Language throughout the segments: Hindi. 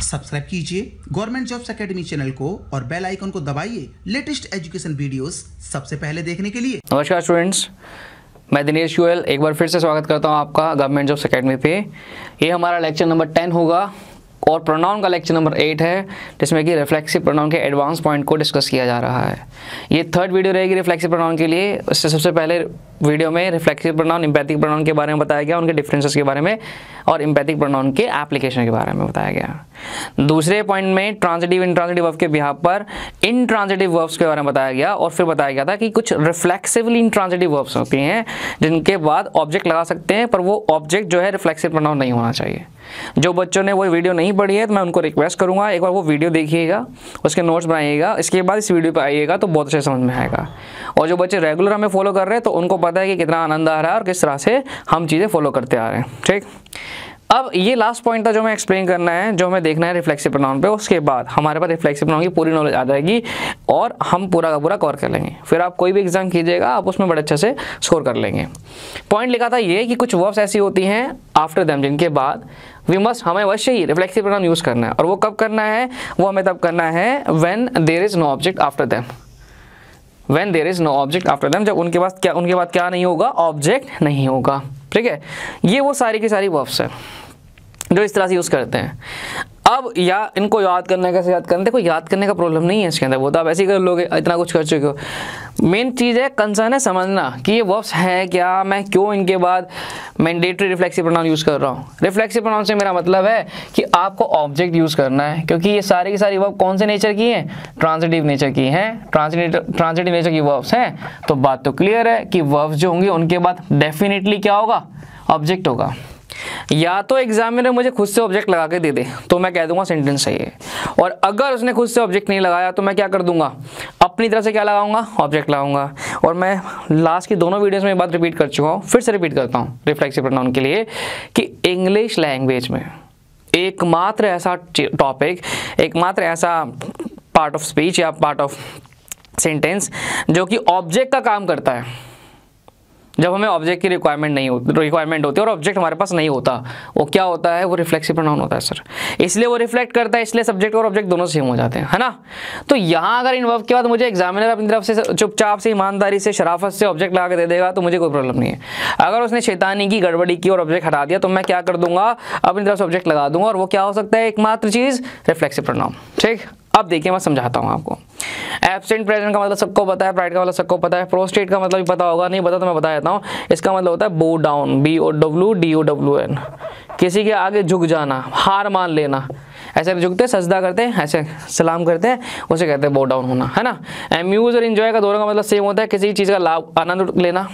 सब्सक्राइब कीजिए गवर्नमेंट जॉब्स एकेडमी चैनल को और बेल आइकन को दबाइए लेटेस्ट एजुकेशन वीडियोस सबसे पहले देखने के लिए। नमस्कार स्टूडेंट्स, मैं दिनेश गोयल एक बार फिर से स्वागत करता हूं आपका गवर्नमेंट जॉब्स एकेडमी पे। ये हमारा लेक्चर नंबर 10 होगा और प्रोनाउन का लेक्चर नंबर 8 है, जिसमें कि रिफ्लेक्सिव प्रोनाउन के एडवांस पॉइंट को डिस्कस किया जा रहा है। ये थर्ड वीडियो रहेगी रिफ्लेक्सिव प्रोनाउन के लिए। इससे सबसे पहले वीडियो में रिफ्लेक्सिव प्रोनाउन, एम्पैथिक प्रोनाउन के बारे में बताया गया, उनके डिफरेंसेस के बारे में और एम्पैथिक प्रोनाउन के एप्लीकेशन के बारे में बताया गया। दूसरे पॉइंट में ट्रांजिटिव इंट्रांजिटिव वर्ब के बिहाफ पर इंट्रांजिटिव वर्ब्स के बारे में बताया गया और फिर बताया गया था कि कुछ रिफ्लेक्सिवली इंट्रांजिटिव वर्ब्स होती हैं जिनके बाद ऑब्जेक्ट लगा सकते हैं, पर वो ऑब्जेक्ट जो है रिफ्लेक्सिव प्रोनाउन नहीं होना चाहिए। जो बच्चों ने वो वीडियो नहीं पढ़ी है तो मैं उनको रिक्वेस्ट करूंगा एक बार वो वीडियो देखिएगा, उसके नोट्स बनाइएगा, इसके बाद इस वीडियो पे आइएगा तो बहुत अच्छे समझ में आएगा। और जो बच्चे रेगुलर हमें फॉलो कर रहे हैं तो उनको पता है कि कितना आनंद आ रहा है और किस तरह से हम चीज़ें फॉलो करते आ रहे हैं। ठीक, अब ये लास्ट पॉइंट था जो मैं एक्सप्लेन करना है, जो हमें देखना है रिफ्लेक्सिव प्रोनाउन पे। उसके बाद हमारे पास रिफ्लेक्सिव प्रोनाउन की पूरी नॉलेज आ जाएगी और हम पूरा का पूरा कवर कर लेंगे। फिर आप कोई भी एग्जाम कीजिएगा, आप उसमें बड़े अच्छे से स्कोर कर लेंगे। पॉइंट लिखा था ये कि कुछ वर्ब्स ऐसी होती हैं आफ्टर देम जिनके बाद हमें अवश्य ही रिफ्लेक्सिव प्रोनाउन यूज़ करना है। और वो कब करना है? वो हमें तब करना है when there is no object after them. When there is no object after them, जब उनके बाद क्या नहीं होगा? ऑब्जेक्ट नहीं होगा। ठीक है, ये वो सारी की सारी वर्ब्स हैं जो इस तरह से यूज़ करते हैं। अब या इनको याद करने कैसे याद करते हैं? कोई याद करने का प्रॉब्लम नहीं है इसके अंदर, वो तो आप ऐसे ही कर लोगे, इतना कुछ कर चुके हो। मेन चीज़ है, कंसर्न है समझना कि ये वर्ब्स हैं क्या, मैं क्यों इनके बाद मैंडेटरी रिफ्लेक्सिव प्रोनाउन यूज़ कर रहा हूँ। रिफ्लेक्सिव प्रोनाउन से मेरा मतलब है कि आपको ऑब्जेक्ट यूज़ करना है, क्योंकि ये सारी की सारी वर्ब कौन से नेचर की हैं? ट्रांजिटिव नेचर की हैं। ट्रांजिटिव नेचर की वर्ब्स हैं तो बात तो क्लियर है कि वर्ब्स जो होंगी उनके बाद डेफिनेटली क्या होगा? ऑब्जेक्ट होगा। या तो एग्जामिनर मुझे खुद से ऑब्जेक्ट लगा के दे दे तो मैं कह दूंगा सेंटेंस सही है, और अगर उसने खुद से ऑब्जेक्ट नहीं लगाया तो मैं क्या कर दूंगा? अपनी तरफ से क्या लगाऊंगा? ऑब्जेक्ट लगाऊंगा। और मैं लास्ट की दोनों वीडियोस में ये बात रिपीट कर चुका हूँ, फिर से रिपीट करता हूँ रिफ्लेक्सिव प्रोनाउन के लिए कि इंग्लिश लैंग्वेज में एकमात्र ऐसा टॉपिक, एकमात्र ऐसा पार्ट ऑफ स्पीच या पार्ट ऑफ सेंटेंस जो कि ऑब्जेक्ट का काम करता है, जब हमें ऑब्जेक्ट की रिक्वायरमेंट होती है और ऑब्जेक्ट हमारे पास नहीं होता, वो क्या होता है? वो रिफ्लेक्सिव प्रोनाउन होता है सर। इसलिए वो रिफ्लेक्ट करता है, इसलिए सब्जेक्ट और ऑब्जेक्ट दोनों सेम हो जाते हैं, है ना। तो यहाँ अगर इन वर्ब के बाद मुझे एग्जामिनर अपनी तरफ से चुपचाप से, ईमानदारी से, शराफत से ऑब्जेक्ट लगा के दे देगा तो मुझे कोई प्रॉब्लम नहीं है। अगर उसने शैतानी की, गड़बड़ी की और ऑब्जेक्ट हटा दिया तो मैं क्या कर दूंगा? अपनी तरफ से ऑब्जेक्ट लगा दूंगा, और वो क्या हो सकता है? एकमात्र चीज़ रिफ्लेक्सिव प्रोनाउन। ठीक, अब देखिए मैं समझाता हूँ आपको। एब्सेंट प्रेजेंट का मतलब सबको पता है, प्राइड का मतलब सबको पता है, प्रोस्टेट का मतलब भी पता होगा, नहीं पता तो मैं बता देता हूँ। इसका मतलब होता है बो डाउन, BOWDOWN, किसी के आगे झुक जाना, हार मान लेना। ऐसे झुकते हैं, सजदा करते हैं, ऐसे सलाम करते हैं, उसे कहते हैं बो डाउन होना, है ना। एम्यूज और एंजॉय का दोनों का मतलब सेम होता है, किसी चीज़ का लाभ, आनंद लेना।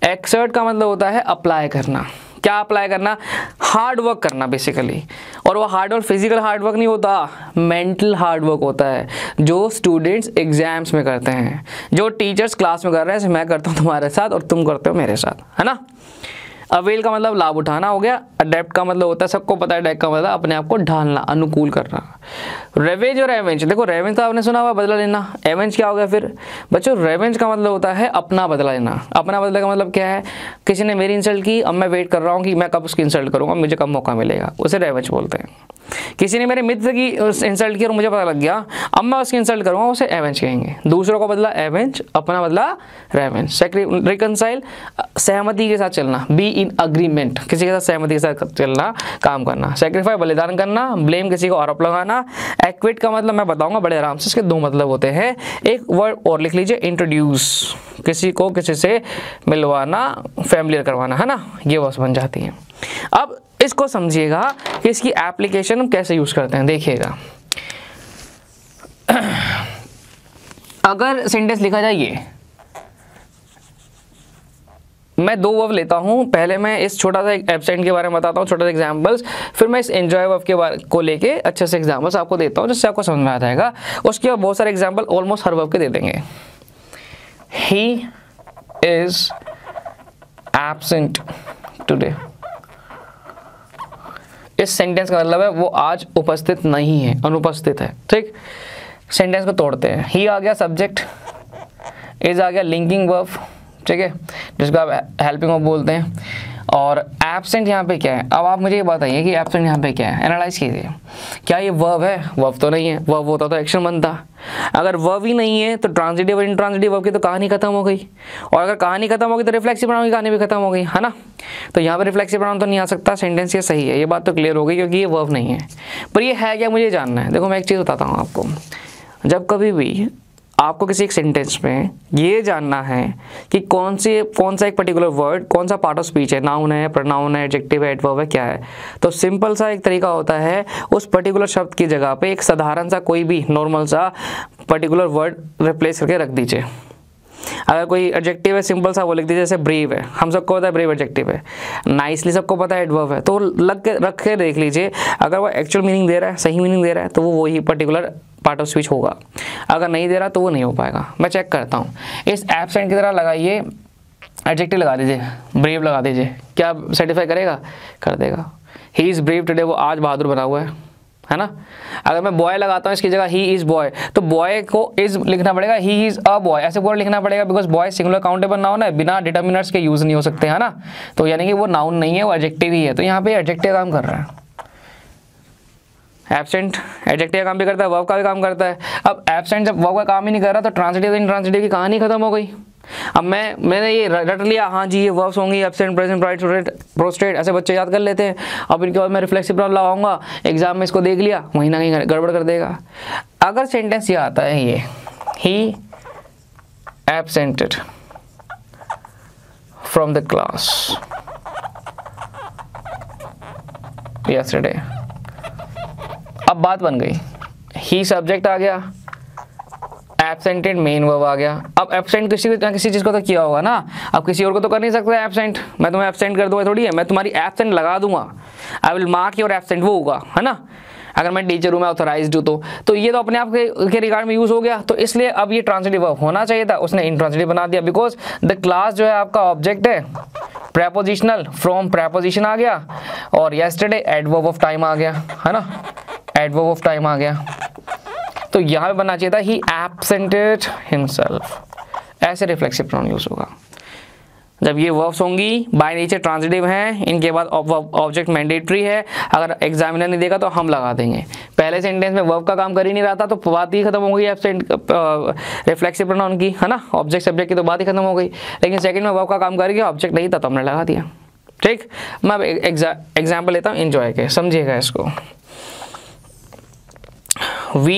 एक्सर्ट का मतलब होता है अप्लाई करना। क्या अप्लाई करना? हार्ड वर्क करना बेसिकली। और वो hard work physical hard work नहीं होता, मेंटल हार्ड वर्क होता है, जो स्टूडेंट्स एग्जाम्स में करते हैं, जो टीचर्स क्लास में कर रहे हैं, मैं करता हूँ तुम्हारे साथ और तुम करते हो मेरे साथ, है ना। अवेल का मतलब लाभ उठाना हो गया। अडेप्ट का मतलब होता है, सबको पता है, अडेप्ट का मतलब अपने आप को ढालना, अनुकूल करना। रेवेंज और एवेंज, देखो रेवेंज का आपने सुना हुआ बदला लेना, एवेंज क्या हो गया फिर बच्चों? रेवेंज का मतलब होता है अपना बदला लेना। अपना बदला का मतलब क्या है? किसी ने मेरी इंसल्ट की, अब मैं वेट कर रहा हूँ कि मैं कब उसकी इंसल्ट करूँगा, मुझे कब मौका मिलेगा, उसे रेवेंज बोलते हैं। किसी ने मेरे मित्र की इंसल्ट की और मुझे पता लग गया, अब मैं उसकी इंसल्ट करूँगा, उसे एवेंज कहेंगे। दूसरों का बदला एवेंज, अपना बदला रेवेंज। रिकंसाइल, सहमति के साथ चलना, बी इन अग्रीमेंट, किसी के साथ सहमति के साथ चलना, काम करना। सेक्रीफाई, बलिदान करना। ब्लेम, किसी को आरोप लगाना। एक्विट का मतलब मैं बताऊंगा बड़े आराम से, इसके दो मतलब होते हैं। एक वर्ड और लिख लीजिए, इंट्रोड्यूस, किसी को किसी से मिलवाना, फैमिलियर करवाना, है ना। ये वर्ड्स बन जाती हैं। अब इसको समझिएगा कि इसकी एप्लीकेशन हम कैसे यूज करते हैं। देखिएगा, अगर सेंटेंस लिखा जाए ये, मैं दो वर्ब लेता हूं, पहले मैं इस छोटा सा एब्सेंट के बारे में बताता हूं, छोटा सा एग्जांपल्स, फिर मैं इस एंजॉय वर्ब के बारे को लेके अच्छे से एग्जांपल्स आपको देता हूं जिससे आपको समझ में आ जाएगा। उसके बाद बहुत सारे एग्जांपल ऑलमोस्ट हर वर्ब के दे देंगे। ही इज एब्सेंट टुडे, इस सेंटेंस का मतलब है वो आज उपस्थित नहीं है, अनुपस्थित है। ठीक, सेंटेंस को तोड़ते हैं। ही आ गया सब्जेक्ट, इज आ गया लिंकिंग वर्ब, ठीक है, जिसको आप हेल्पिंग वर्ब बोलते हैं, और एब्सेंट यहाँ पे क्या है, अब आप मुझे ये बताइए कि एब्सेंट यहाँ पे क्या है, एनालाइज कीजिए। क्या ये वर्ब है? वर्ब तो नहीं है, वर्ब होता तो एक्शन बनता। अगर वर्ब ही नहीं है तो ट्रांजिटिव और इंट्रांजिटिव वर्ब की तो कहानी खत्म हो गई, और अगर कहानी खत्म हो गई तो रिफ्लेक्सिव प्रोनाउन की कहानी भी खत्म हो गई, है ना। तो यहाँ पे रिफ्लेक्सिव प्रोनाउन तो नहीं आ सकता, सेंटेंस ये सही है, ये बात तो क्लियर हो गई, क्योंकि ये वर्ब नहीं है। पर ये है क्या, मुझे जानना है। देखो मैं एक चीज़ बताता हूँ आपको, जब कभी भी आपको किसी एक सेंटेंस में ये जानना है कि कौन सा एक पर्टिकुलर वर्ड, कौन सा पार्ट ऑफ स्पीच है, नाउन है, प्रोनाउन है, एडजेक्टिव है, एडवर्ब है, क्या है, तो सिंपल सा एक तरीका होता है, उस पर्टिकुलर शब्द की जगह पे एक साधारण सा कोई भी नॉर्मल सा पर्टिकुलर वर्ड रिप्लेस करके रख दीजिए। अगर कोई एडजेक्टिव है, सिंपल सा वो लिख दीजिए, जैसे ब्रेव है, हम सबको पता है ब्रेव एडजेक्टिव है, नाइसली सबको पता है एडवर्ब है, तो रख के देख लीजिए, अगर वो एक्चुअल मीनिंग दे रहा है, सही मीनिंग दे रहा है, तो वो वही पर्टिकुलर पार्ट ऑफ स्पीच होगा। अगर नहीं दे रहा तो वो नहीं हो पाएगा। मैं चेक करता हूँ, इस एब्सेंट की तरह लगाइए, एडजेक्टिव लगा दीजिए, ब्रेव लगा दीजिए, क्या सर्टिफाई करेगा? कर देगा। ही इज़ ब्रेव टुडे, वो आज बहादुर बना हुआ है ना। अगर मैं बॉय लगाता हूँ इसकी जगह ही इज़ बॉय, तो बॉय को इज़ लिखना पड़ेगा, ही इज़ अ बॉय, ऐसे पूरा लिखना पड़ेगा, because boy singular countable noun है, बिना डिटर्मिनर्स के यूज़ नहीं हो सकते, है ना। तो यानी कि वो नाउन नहीं है, वो एडजेक्टिव ही है। तो यहाँ पे एडजेक्टिव काम कर रहा है। एब्सेंट एडजेक्टिव का काम भी करता है, वर्ब का भी काम करता है। अब एब्सेंट जब वर्ब का काम ही नहीं कर रहा तो ट्रांजिटिव इंट्रांजिटिव की कहानी खत्म हो गई। अब मैंने ये रट लिया, हाँ जी ये वर्ब्स होंगी, एब्सेंट, प्रेजेंट, प्राइवेट, प्रोस्टेट, ऐसे बच्चे याद कर लेते हैं। अब इनके बाद मैं रिफ्लेक्सिव प्रोनाउन लगाऊंगा, एग्जाम में इसको देख लिया, वहीं ना कहीं गड़बड़ कर देगा। अगर सेंटेंस ये आता है, ये ही एब्सेंटेड फ्रॉम द क्लास यस्टरडे, अब बात बन गई, ही सब्जेक्ट आ गया, एब्सेंटेड मेन वर्ब आ गया। अब एब्सेंट किसी चीज़ को तो किया होगा ना, अब किसी और को तो कर नहीं सकता एब्सेंट, मैं तुम्हें एब्सेंट कर दूंगा थोड़ी है, मैं तुम्हारी एब्सेंट लगा दूंगा, I will mark your absent, वो होगा, है ना। अगर मैं टीचर हूँ, मैं ऑथराइज्ड हूँ, तो ये तो अपने आप के रिगार्ड में यूज़ हो गया। तो इसलिए अब ये ट्रांजिटिव वर्ब होना चाहिए था, उसने इंट्रांजिटिव बना दिया, बिकॉज द क्लास जो है आपका ऑब्जेक्ट है, प्रेपोजिशनल फ्रॉम प्रेपोजिशन आ गया, और यस्टरडे एडवर्ब ऑफ टाइम आ गया, है ना, एडवर्ब ऑफ टाइम आ गया। तो यहाँ पे बनना चाहिए था ही एब्सेंटेड हिमसेल्फ, ऐसे रिफ्लेक्सिव प्रोनाउन यूज होगा। जब ये वर्ब्स होंगी बाय नेचर ट्रांजिटिव हैं, इनके बाद ऑब्जेक्ट मैंडेटरी है, अगर एग्जामिनर नहीं देगा तो हम लगा देंगे। पहले सेंटेंस में वर्ब का काम कर ही नहीं रहा था, तो बात ही खत्म हो गई एब्सेंट रिफ्लेक्सिव प्रोनाउन की, है ना, ऑब्जेक्ट सब्जेक्ट की तो बात ही खत्म हो गई। लेकिन सेकंड में वर्ब का काम कर गया, ऑब्जेक्ट नहीं था तो हमने लगा दिया। ठीक, मैं एग्जाम्पल लेता हूँ एंजॉय के, समझिएगा इसको। We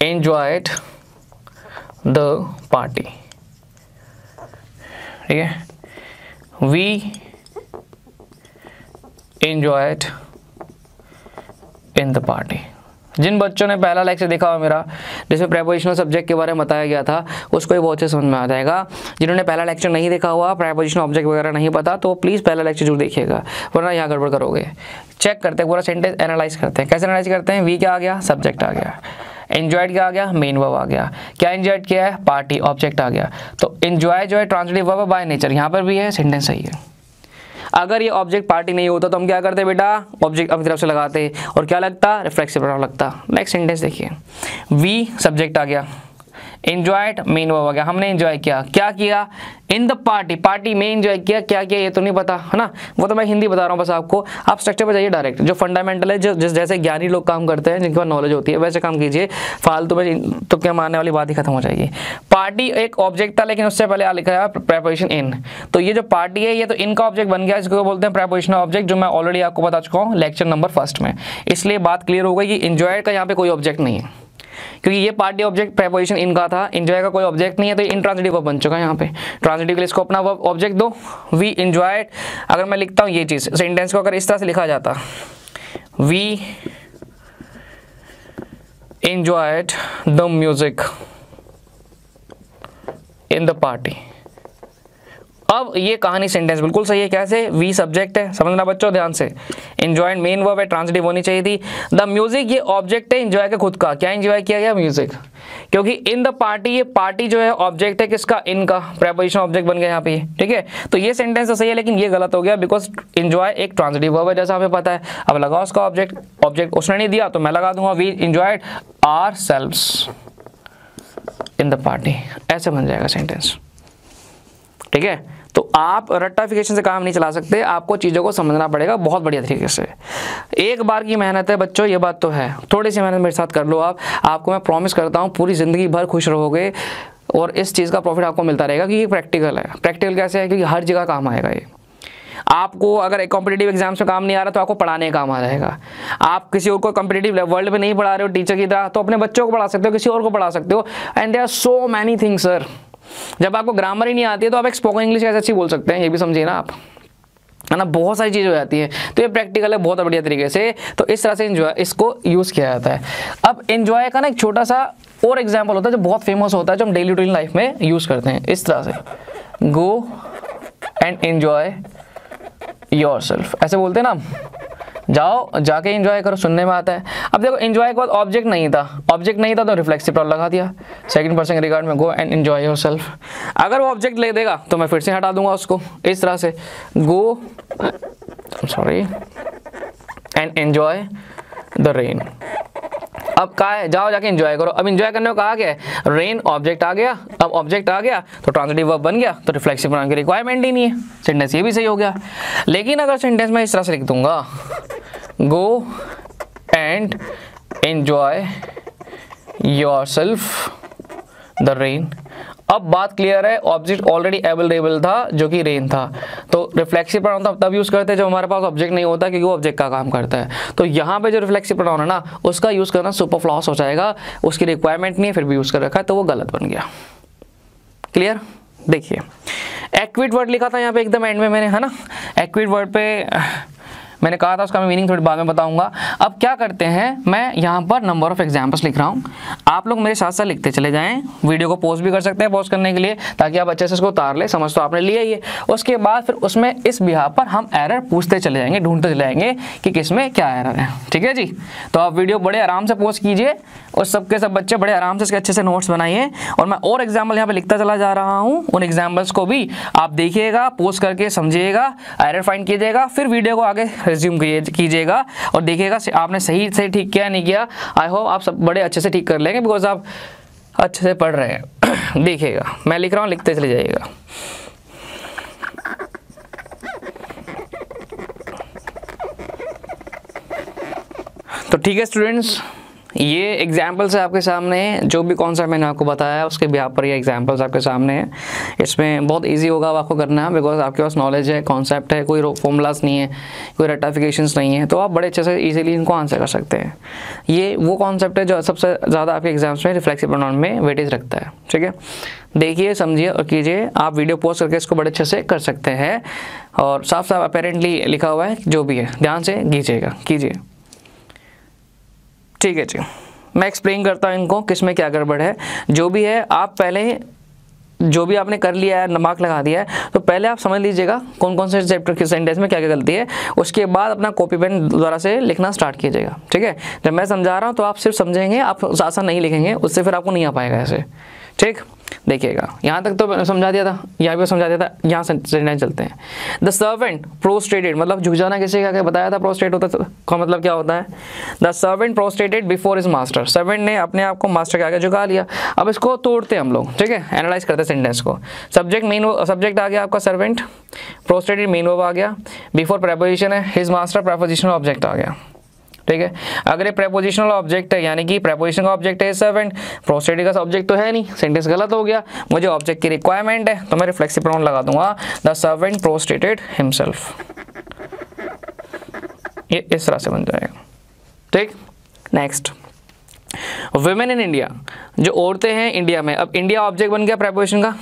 enjoyed the party, ठीक है, we enjoyed in the party। जिन बच्चों ने पहला लेक्चर देखा हुआ मेरा, जिसमें प्रेपोजिशनल सब्जेक्ट के बारे में बताया गया था, उसको ही बहुत अच्छे समझ में आ जाएगा। जिन्होंने पहला लेक्चर नहीं देखा हुआ, प्रेपोजिशनल ऑब्जेक्ट वगैरह नहीं पता, तो प्लीज़ पहला लेक्चर जरूर देखिएगा, वरना यहाँ गड़बड़ करोगे। चेक करते हैं, पूरा सेंटेंस एनालाइज करते हैं। कैसे एनालाइज करते हैं? वी क्या आ गया? सब्जेक्ट आ गया। एंजॉयड क्या आ गया? मेन वर्ब आ गया। क्या एंजॉयड किया है? पार्टी, ऑब्जेक्ट आ गया। तो एंजॉय जो है ट्रांजिटिव वर्ब बाय नेचर, यहाँ पर भी है, सेंटेंस सही है। अगर ये ऑब्जेक्ट पार्टी नहीं होता तो हम क्या करते बेटा? ऑब्जेक्ट अपनी तरफ से लगाते, और क्या लगता? रिफ्लेक्सिव प्रोनाउन लगता। नेक्स्ट सेंटेंस देखिए, वी सब्जेक्ट आ गया, एंजॉयड मेन वर्ब आ गया। हमने एंजॉय किया, क्या किया? इन द पार्टी, पार्टी में एंजॉय किया, क्या किया ये तो नहीं पता, है ना, वो तो मैं हिंदी बता रहा हूँ बस आपको। आप स्ट्रक्चर पे जाइए डायरेक्ट, जो फंडामेंटल है, जो जैसे ज्ञानी लोग काम करते हैं, जिनके पास नॉलेज होती है, वैसे काम कीजिए। फालतू में तुक्के मारने वाली बात ही खत्म हो जाएगी। पार्टी एक ऑब्जेक्ट था, लेकिन उससे पहले लिखा है प्रेपोजिशन इन, तो ये जो पार्टी है ये तो इनका ऑब्जेक्ट बन गया, इसको बोलते हैं प्रेपोजिशनल ऑब्जेक्ट, जो मैं ऑलरेडी आपको बता चुका हूँ लेक्चर नंबर 1 में। इसलिए बात क्लियर हो गई कि एंजॉय का यहाँ पे कोई ऑब्जेक्ट नहीं है, क्योंकि ये पार्टी ऑब्जेक्ट प्रेपोजिशन इनका था, एंजॉय का कोई ऑब्जेक्ट नहीं है, तो ये इंट्रांजिटिव वर्ब बन चुका है। यहाँ पे ट्रांजिटिव के लिए इसको अपना वर्ब ऑब्जेक्ट दो, वी एंजॉयड। अगर मैं लिखता हूँ ये चीज़, सेंटेंस को अगर इस तरह से लिखा जाता, we enjoyed the music in the party. अब ये कहानी सेंटेंस बिल्कुल सही है। कैसे? वी सब्जेक्ट है, समझना बच्चों ध्यान से, एंजॉयड मेन वर्ब है, ट्रांजिटिव होनी चाहिए थी। द म्यूजिक ये ऑब्जेक्ट है एंजॉय का खुद का, क्या एंजॉय किया गया? म्यूजिक। क्योंकि इन द पार्टी, ये पार्टी जो है ऑब्जेक्ट है किसका? इनका, प्रेपोजिशन ऑब्जेक्ट बन गया यहाँ पे, ठीक है। तो ये सेंटेंस तो सही है, लेकिन ये गलत हो गया, बिकॉज एंजॉय एक ट्रांजिटिव वर्ब है, जैसा हमें पता है। अब लगाओ उसका ऑब्जेक्ट, ऑब्जेक्ट उसने नहीं दिया तो मैं लगा दूंगा, we enjoyed ourselves in the party, ऐसे बन जाएगा सेंटेंस, ठीक है। तो आप रट्टाफिकेशन से काम नहीं चला सकते, आपको चीज़ों को समझना पड़ेगा बहुत बढ़िया तरीके से। एक बार की मेहनत है बच्चों, ये बात तो है, थोड़ी सी मेहनत मेरे साथ कर लो आप, आपको मैं प्रॉमिस करता हूँ पूरी ज़िंदगी भर खुश रहोगे और इस चीज़ का प्रॉफिट आपको मिलता रहेगा, क्योंकि ये प्रैक्टिकल है। प्रैक्टिकल कैसे है? क्योंकि हर जगह काम आएगा ये। आपको अगर एक कॉम्पिटिटिव एग्जाम्स में काम नहीं आ रहा तो आपको पढ़ाने का काम आ जाएगा। आप किसी और को कॉम्पिटिटिव वर्ल्ड में नहीं पढ़ा रहे हो टीचर की तरह, तो अपने बच्चों को पढ़ा सकते हो, किसी और को पढ़ा सकते हो। And there are so many things sir. जब आपको ग्रामर ही नहीं आती है तो आप एक स्पोकन इंग्लिश कैसे अच्छी बोल सकते हैं, ये भी समझिए ना आप, है ना। बहुत सारी चीज़ हो जाती है, तो ये प्रैक्टिकल है बहुत बढ़िया तरीके से। तो इस तरह से एंजॉय इसको यूज़ किया जाता है। अब एंजॉय का ना एक छोटा सा और एग्जाम्पल होता है जो बहुत फेमस होता है, जो हम डेली रूटीन लाइफ में यूज़ करते हैं इस तरह से, गो एंड एंजॉय योरसेल्फ, ऐसे बोलते हैं ना हम, जाओ जाके एंजॉय करो, सुनने में आता है। अब देखो एंजॉय के बाद ऑब्जेक्ट नहीं था, ऑब्जेक्ट नहीं था तो रिफ्लेक्सिव प्रॉन लगा दिया सेकंड पर्सन रिगार्ड में, गो एंड एंजॉय योरसेल्फ। अगर वो ऑब्जेक्ट ले देगा तो मैं फिर से हटा दूंगा उसको, इस तरह से गो sorry and enjoy the rain. अब कहा है जाओ जाके एंजॉय करो। अब एंजॉय करने को कहा गया है, रेन ऑब्जेक्ट आ गया, अब ऑब्जेक्ट आ गया तो ट्रांजिटिव वर्ब बन गया, तो रिफ्लेक्सिव प्रोनाउन की रिक्वायरमेंट ही नहीं है, सेंटेंस ये भी सही हो गया। लेकिन अगर सेंटेंस में इस तरह से लिख दूंगा, go and enjoy yourself the rain, अब बात क्लियर है, ऑब्जेक्ट ऑलरेडी अवेलेबल था जो कि रेन था, तो रिफ्लेक्सिव प्रोनाउन तब यूज़ करते हैं जब हमारे पास ऑब्जेक्ट नहीं होता, क्योंकि वो ऑब्जेक्ट का काम करता है। तो यहाँ पे जो रिफ्लेक्सिव प्रोनाउन है ना, उसका यूज़ करना सुपरफ्लूअस हो जाएगा, उसकी रिक्वायरमेंट नहीं है फिर भी यूज़ कर रखा है, तो वो गलत बन गया। क्लियर? देखिए एक्विड वर्ड लिखा था यहाँ पे एकदम एंड में मैंने, है ना। एक्विड वर्ड पे मैंने कहा था उसका मैं मीनिंग थोड़ी बाद में बताऊंगा। अब क्या करते हैं, मैं यहाँ पर नंबर ऑफ एग्जाम्पल्स लिख रहा हूँ, आप लोग मेरे साथ साथ लिखते चले जाएं। वीडियो को पॉज भी कर सकते हैं पॉज करने के लिए, ताकि आप अच्छे से इसको उतार ले, समझ तो आपने लिया ही है। उसके बाद फिर उसमें इस बिहाफ पर हम एरर पूछते चले जाएंगे, ढूंढते चले जाएंगे कि किसमें क्या एरर है। ठीक है जी, तो आप वीडियो बड़े आराम से पॉज कीजिए और सबके सब बच्चे बड़े आराम से इसके अच्छे से नोट्स बनाइए, और मैं और एग्जाम्पल यहाँ पे लिखता चला जा रहा हूँ। उन एग्जाम्पल्स को भी आप देखिएगा, पॉज करके समझिएगा, एरर फाइंड कीजिएगा, फिर वीडियो को आगे रिज्यूम कीजिएगा और देखिएगा आपने सही से ठीक किया नहीं किया। आई होप आप सब बड़े अच्छे से ठीक कर लेंगे, बिकॉज आप अच्छे से पढ़ रहे हैं। देखिएगा मैं लिख रहा हूँ, लिखते चले जाइएगा। तो ठीक है स्टूडेंट्स, ये एग्जाम्पल्स है आपके सामने, जो भी कॉन्सेप्ट मैंने आपको बताया उसके भी आप पर ये एग्जाम्पल्स आपके सामने हैं। इसमें बहुत इजी होगा आपको करना, बिकॉज आपके पास नॉलेज है, कॉन्सेप्ट है, कोई फॉर्मूलाज नहीं है, कोई रट्टाफिकेशंस नहीं है, तो आप बड़े अच्छे से इजीली इनको आंसर कर सकते हैं। ये वो कॉन्सेप्ट है जो सबसे ज़्यादा आपके एग्जाम्स में रिफ्लेक्सिव प्रोनाउन में वेटेज रखता है। ठीक है, देखिए समझिए और कीजिए, आप वीडियो पॉज करके इसको बड़े अच्छे से कर सकते हैं, और साफ साफ अपेरेंटली लिखा हुआ है, जो भी है ध्यान से कीजिए। ठीक है जी, मैं एक्सप्लेन करता हूँ इनको किस में क्या गड़बड़ है। जो भी है आप पहले, जो भी आपने कर लिया है, नमक लगा दिया है, तो पहले आप समझ लीजिएगा कौन कौन से चैप्टर के सेंटेंस में क्या क्या गलती है, उसके बाद अपना कॉपी पेन द्वारा से लिखना स्टार्ट कीजिएगा। ठीक है, जब मैं समझा रहा हूँ तो आप सिर्फ समझेंगे, आप ज़्यादा नहीं लिखेंगे, उससे फिर आपको नहीं आ पाएगा ऐसे। ठीक, देखिएगा यहाँ तक तो समझा दिया था, यहाँ भी समझा दिया था, यहाँ से चलते हैं। द सर्वेंट प्रोस्ट्रेटेड, मतलब झुक जाना किसी का, क्या बताया था प्रोस्ट्रेट होता का मतलब क्या होता है। The servant prostrated before his master, servant ने अपने आप को मास्टर के आगे झुका लिया। अब इसको तोड़ते हैं हम लोग, ठीक है, एनालाइज करते हैं सेंटेंस को। सब्जेक्ट मेन सब्जेक्ट आ गया आपका सर्वेंट, प्रोस्ट्रेटेड मेन वर्ब आ गया, बिफोर प्रेपोजिशन है हिज मास्टर, प्रेपोजिशनल ऑब्जेक्ट आ गया। ठीक है, अगर ये प्रेपोजिशनल ऑब्जेक्ट है, यानी कि प्रेपोजिशन का ऑब्जेक्ट है सर्वेंट, प्रोस्ट्रेटेड का ऑब्जेक्ट तो है नहीं, सेंटेंस गलत हो गया। मुझे ऑब्जेक्ट की रिक्वायरमेंट है तो मैं रिफ्लेक्सिव प्रोनाउन लगा दूंगा, द सर्वेंट प्रोस्ट्रेटेड हिमसेल्फ। ये इस तरह से बन जाएगा। ठीक, नेक्स्ट, वुमेन इन इंडिया, जो औरतें हैं इंडिया में। अब इंडिया ऑब्जेक्ट बन गया प्रेपोजिशन का,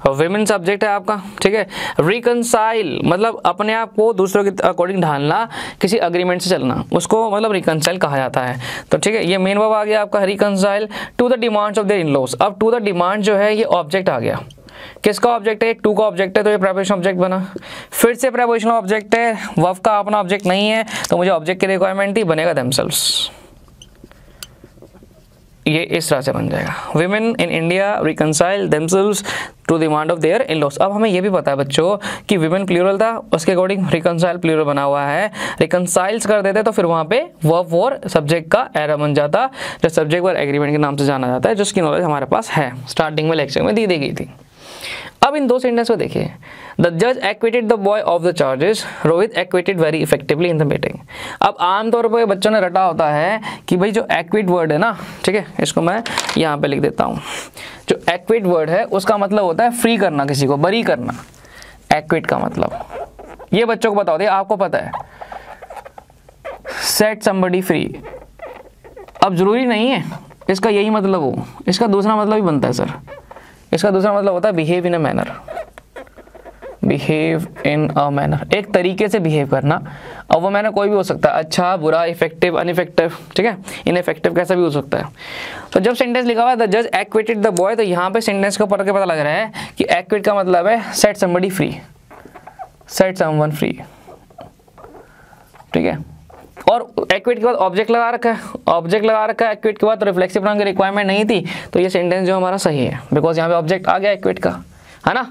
विमेन सब्जेक्ट है आपका। ठीक है, रिकंसाइल मतलब अपने आप को दूसरों के अकॉर्डिंग ढालना, किसी अग्रीमेंट से चलना, उसको मतलब रिकंसाइल कहा जाता है। तो ठीक है, ये मेन वर्ब आ गया आपका reconcile to the demands of their in-laws. अब टू द डिमांड जो है ये ऑब्जेक्ट आ गया, किसका ऑब्जेक्ट है, टू का ऑब्जेक्ट है, तो ये प्रेपोजिशन ऑब्जेक्ट बना। फिर से प्रेपोजिशन ऑब्जेक्ट है, वर्ब का अपना ऑब्जेक्ट नहीं है, तो मुझे ऑब्जेक्ट की रिक्वायरमेंट ही बनेगा देमसेल्व्स। ये इस तरह से बन जाएगा, women in India reconcile themselves to demand of their in-laws. अब हमें ये भी पता है बच्चों कि विमेन प्लूरल था, उसके अकॉर्डिंग रिकंसाइल प्लूरल बना हुआ है। रिकंसाइल्स कर देते तो फिर वहाँ पे वर्ब और सब्जेक्ट का एरर बन जाता, जो सब्जेक्ट और एग्रीमेंट के नाम से जाना जाता है, जिसकी नॉलेज हमारे पास है, स्टार्टिंग में लेक्चर में दी गई थी। अब इन दो सेंटेंस को देखिए, द जज acquitted the boy of the charges, Rohit acquitted very effectively in the meeting. अब आमतौर पर बच्चों ने रटा होता है कि भाई जो एक्विट वर्ड है ना, ठीक है, इसको मैं यहाँ पे लिख देता हूँ। जो एक्विट वर्ड है उसका मतलब होता है फ्री करना, किसी को बरी करना। एक्विट का मतलब ये बच्चों को पता होता है, आपको पता है, सेट समबडी फ्री। अब जरूरी नहीं है इसका यही मतलब हो, इसका दूसरा मतलब भी बनता है सर। इसका दूसरा मतलब होता है behave in a manner, behave in a manner, एक तरीके से बिहेव करना। अब वो मैंने कोई भी हो सकता है, अच्छा, बुरा, इफेक्टिव, अनइफेक्टिव, ठीक है, इनइफेक्टिव, कैसा भी हो सकता है। तो जब सेंटेंस लिखा हुआ है द जज एक्विटेड द बॉय, तो यहाँ पे सेंटेंस को पढ़ के पता लग रहा है कि एक्विट का मतलब है set somebody free, set someone free, ठीक है। और एक्विट के बाद ऑब्जेक्ट लगा रखा है, ऑब्जेक्ट लगा रखा है एक्विट के बाद, तो रिफ्लेक्सिव प्रोनाउन की रिक्वायरमेंट नहीं थी, तो ये सेंटेंस जो हमारा सही है, बिकॉज यहाँ पे ऑब्जेक्ट आ गया एक्विट का, है ना।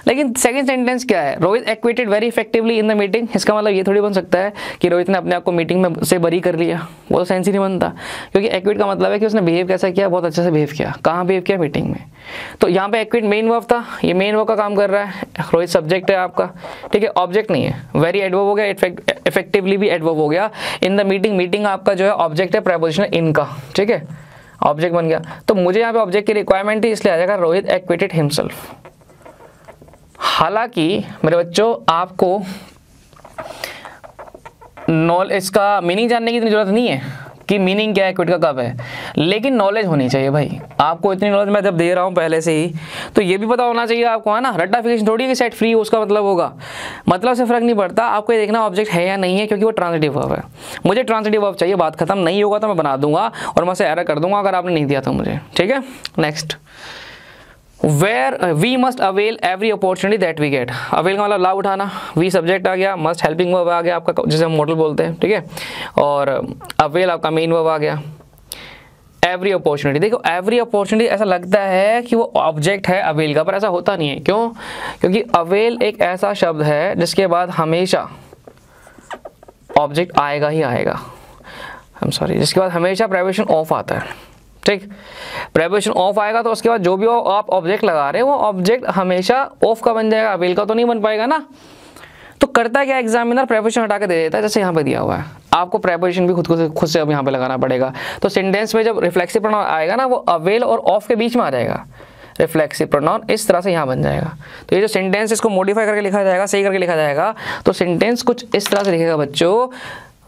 लेकिन सेकंड सेंटेंस क्या है, Rohit acquitted very effectively in the meeting. इसका मतलब ये थोड़ी बन सकता है कि रोहित ने अपने आप को मीटिंग में से बरी कर लिया, वो तो सेंस ही नहीं बनता, क्योंकि एक्विट का मतलब है कि उसने बिहेव कैसा किया, बहुत अच्छे से बिहेव किया। कहाँ बिहेव किया, मीटिंग में। तो यहाँ पे एक्विट मेन वर्ब था, ये मेन वर्ब का काम कर रहा है, रोहित सब्जेक्ट है आपका, ठीक है, ऑब्जेक्ट नहीं है। वेरी एडवर्ब हो गया, इफेक्टिवली भी एडवर्ब हो गया। इन द मीटिंग, मीटिंग आपका जो है ऑब्जेक्ट है, प्रेपोजिशन है इन का, ठीक है, ऑब्जेक्ट बन गया। तो मुझे यहाँ पे ऑब्जेक्ट की रिक्वायरमेंट थी, इसलिए आ जाएगा रोहित एक्विटेड हिमसेल्फ। हालांकि मेरे बच्चों आपको इसका मीनिंग जानने की इतनी जरूरत नहीं है कि मीनिंग क्या है, एक्विट का कब है, लेकिन नॉलेज होनी चाहिए भाई आपको। इतनी नॉलेज मैं जब दे रहा हूँ पहले से ही, तो ये भी पता होना चाहिए आपको, है ना। रट्टाफिकेशन थोड़ी है कि सेट फ्री उसका मतलब होगा, मतलब से फर्क नहीं पड़ता। आपको ये देखना ऑब्जेक्ट है या नहीं है, क्योंकि वो ट्रांजिटिव वर्ब है। मुझे ट्रांजिटिव वर्ब चाहिए, बात खत्म। नहीं होगा तो मैं बना दूंगा और मैं उसे एरर कर दूंगा अगर आपने नहीं दिया तो मुझे, ठीक है। Next, where we must avail every opportunity that we get. Avail का मतलब लाभ उठाना, वी सब्जेक्ट आ गया, मस्ट हेल्पिंग वर्ब आ गया आपका, जिसे हम मॉडल बोलते हैं, ठीक है, और अवेल आपका मेन वर्ब आ गया। एवरी अपॉर्चुनिटी, देखो एवरी अपॉर्चुनिटी ऐसा लगता है कि वो ऑब्जेक्ट है अवेल का, पर ऐसा होता नहीं है। क्यों? क्योंकि अवेल एक ऐसा शब्द है जिसके बाद हमेशा ऑब्जेक्ट आएगा ही आएगा, जिसके बाद हमेशा प्रेपोजिशन ऑफ आता है, ठीक। प्रेपोजिशन ऑफ आएगा तो उसके बाद जो भी आप ऑब्जेक्ट लगा रहे हैं वो ऑब्जेक्ट हमेशा ऑफ का बन जाएगा, अवेल का तो नहीं बन पाएगा ना। तो करता क्या एग्जामिनर, प्रेपोजिशन हटा के दे देता है, जैसे यहाँ पे दिया हुआ है। आपको प्रेपोजिशन भी खुद से अब यहाँ पे लगाना पड़ेगा। तो सेंटेंस में जब रिफ्लेक्सिव प्रोनाउन आएगा ना, वो अवेल और ऑफ के बीच में आ जाएगा। रिफ्लेक्सिव प्रोनाउन इस तरह से यहाँ बन जाएगा। तो ये जो सेंटेंस इसको मॉडिफाई करके लिखा जाएगा, सही करके लिखा जाएगा। तो सेंटेंस कुछ इस तरह से लिखेगा बच्चों,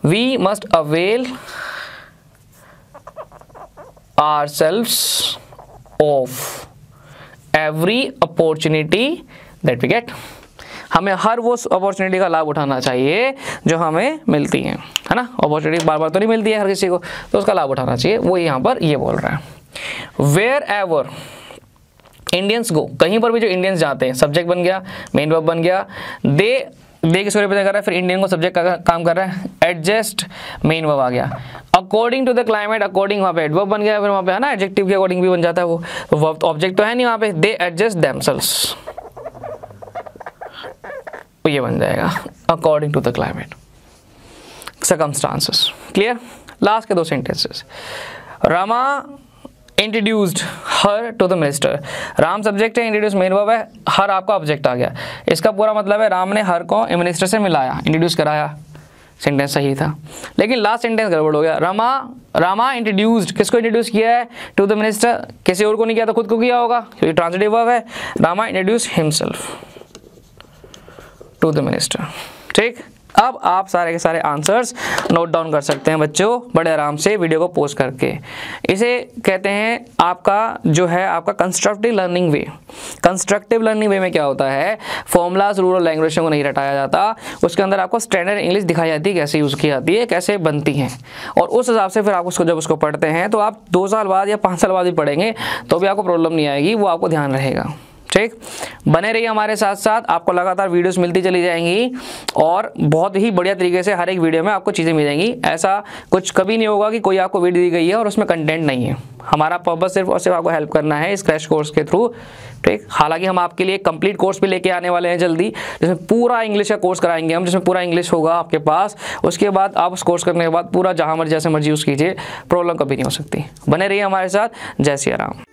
we must avail ourselves of every opportunity that we get। हमें हर वो अपॉर्चुनिटी का लाभ उठाना चाहिए जो हमें मिलती है ना। अपॉर्चुनिटी बार बार तो नहीं मिलती है हर किसी को, तो उसका लाभ उठाना चाहिए, वो यहाँ पर ये बोल रहा है। वेयर एवर इंडियंस गो, कहीं पर भी जो इंडियंस जाते हैं, सब्जेक्ट बन गया, मेन वर्ब बन गया। दे किसको रिप्रेजेंट कर रहा है, फिर इंडियन को सब्जेक्ट का काम कर रहा है, एडजस्ट मेन वर्ब आ गया। According to the climate, according वहाँ पे एडवर्ब बन गया, फिर वहाँ पे है ना एडजेक्टिव के अकॉर्डिंग भी बन जाता है वो, तो वर्ब ऑब्जेक्ट तो है नहीं वहाँ पे। दे एडजस्ट देमसेल्व्स, तो ये बन जाएगा according to the climate, circumstances. Clear? Last के दो sentences, Rama introduced her to the minister. Ram subject है, इंट्रोड्यूस मेन वर्ब है, हर आपका ऑब्जेक्ट आ गया। इसका पूरा मतलब है राम ने हर को मिनिस्टर से मिलाया, इंट्रोड्यूस कराया। सेंटेंस सही था, लेकिन लास्ट सेंटेंस गड़बड़ हो गया। रामा इंट्रोड्यूस्ड, किसको इंट्रोड्यूस किया है, टू द मिनिस्टर। किसी और को नहीं किया तो खुद को किया होगा, क्योंकि ट्रांजिटिव वर्ब है। Rama introduce himself to the minister, ठीक। अब आप सारे के सारे आंसर्स नोट डाउन कर सकते हैं बच्चों, बड़े आराम से वीडियो को पॉज करके। इसे कहते हैं आपका जो है आपका कंस्ट्रक्टिव लर्निंग वे। कंस्ट्रक्टिव लर्निंग वे में क्या होता है, फॉर्मूलाज रूरल लैंग्वेज को नहीं रटाया जाता, उसके अंदर आपको स्टैंडर्ड इंग्लिश दिखाई जाती है, कैसे यूज़ की जाती है, कैसे बनती हैं, और उस हिसाब से फिर आप उसको जब उसको पढ़ते हैं तो आप 2 साल बाद या 5 साल बाद भी पढ़ेंगे तो भी आपको प्रॉब्लम नहीं आएगी, वो आपको ध्यान रहेगा, ठीक। बने रहिए हमारे साथ साथ, आपको लगातार वीडियोस मिलती चली जाएंगी और बहुत ही बढ़िया तरीके से हर एक वीडियो में आपको चीज़ें मिल जाएंगी। ऐसा कुछ कभी नहीं होगा कि कोई आपको वीडियो दी गई है और उसमें कंटेंट नहीं है। हमारा पर्पस सिर्फ और सिर्फ आपको हेल्प करना है इस क्रैश कोर्स के थ्रू, ठीक। हालांकि हम आपके लिए कंप्लीट कोर्स भी लेके आने वाले हैं जल्दी, जिसमें पूरा इंग्लिश का कोर्स कराएंगे हम, जिसमें पूरा इंग्लिश होगा आपके पास। उसके बाद आप उस कोर्स करने के बाद पूरा जहाँ मर्जी जैसे मर्जी यूज़ कीजिए, प्रॉब्लम कभी नहीं हो सकती। बने रहिए हमारे साथ। जय सिया राम।